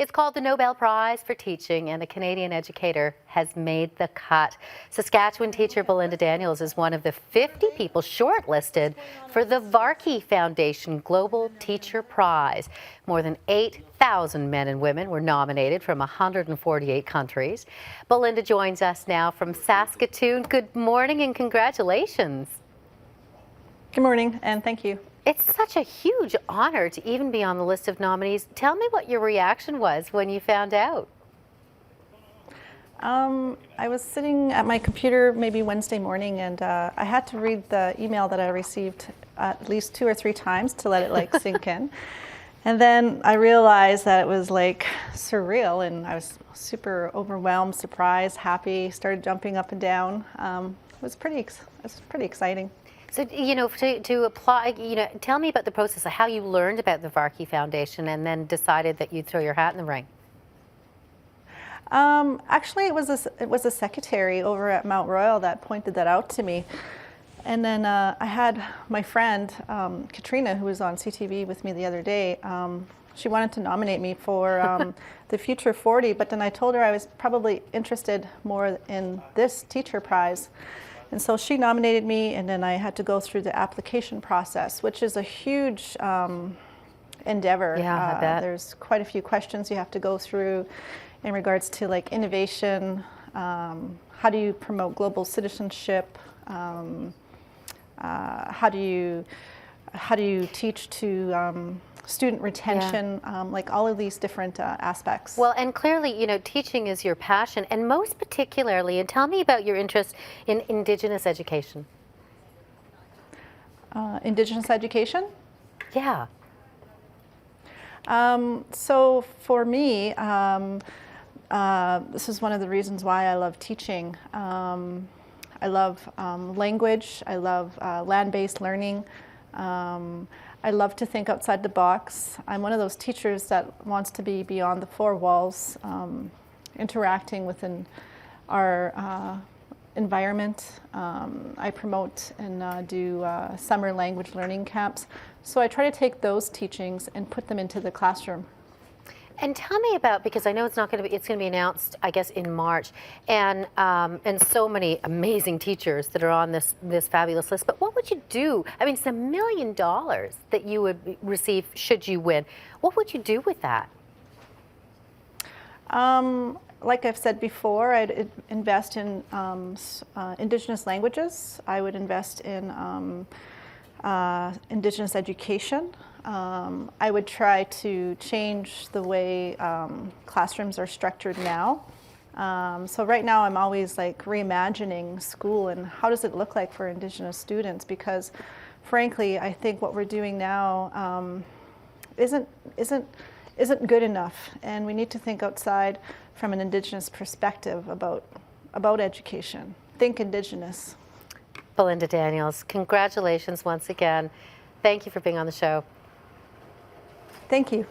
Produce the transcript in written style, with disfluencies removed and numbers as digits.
It's called the Nobel Prize for Teaching, and a Canadian educator has made the cut. Saskatchewan teacher Belinda Daniels is one of the 50 people shortlisted for the Varkey Foundation Global Teacher Prize. More than 8,000 men and women were nominated from 148 countries. Belinda joins us now from Saskatchewan. Good morning and congratulations. Good morning, and thank you. It's such a huge honor to even be on the list of nominees. Tell me what your reaction was when you found out. I was sitting at my computer maybe Wednesday morning, and I had to read the email that I received at least 2 or 3 times to let it sink in. And then I realized that it was surreal, and I was super overwhelmed, surprised, happy, started jumping up and down. It was pretty exciting. So, to apply, tell me about the process of how you learned about the Varkey Foundation and then decided that you'd throw your hat in the ring. Actually, it was a secretary over at Mount Royal that pointed that out to me. And then I had my friend, Katrina, who was on CTV with me the other day. She wanted to nominate me for the Future 40, but then I told her I was probably interested more in this teacher prize. And so she nominated me, and then I had to go through the application process, which is a huge endeavor. Yeah, I bet. There's quite a few questions you have to go through in regards to innovation, how do you promote global citizenship, how do you teach to student retention, all of these different aspects. Well, and clearly, teaching is your passion, and most particularly, and tell me about your interest in Indigenous education. Indigenous education? Yeah. So for me, this is one of the reasons why I love teaching. I love language, I love land-based learning. I love to think outside the box. I'm one of those teachers that wants to be beyond the 4 walls, interacting within our environment. I promote and do summer language learning camps. So I try to take those teachings and put them into the classroom. And tell me about, because I know it's going to be announced, I guess, in March, and so many amazing teachers that are on this fabulous list. But what would you do? I mean, it's $1 million that you would receive should you win. What would you do with that? Like I've said before, I'd invest in Indigenous languages. I would invest in Indigenous education. I would try to change the way classrooms are structured now. So right now I'm always reimagining school and how does it look like for Indigenous students, because frankly I think what we're doing now isn't good enough, and we need to think outside from an Indigenous perspective about education. Think Indigenous. Belinda Daniels, congratulations once again. Thank you for being on the show. Thank you.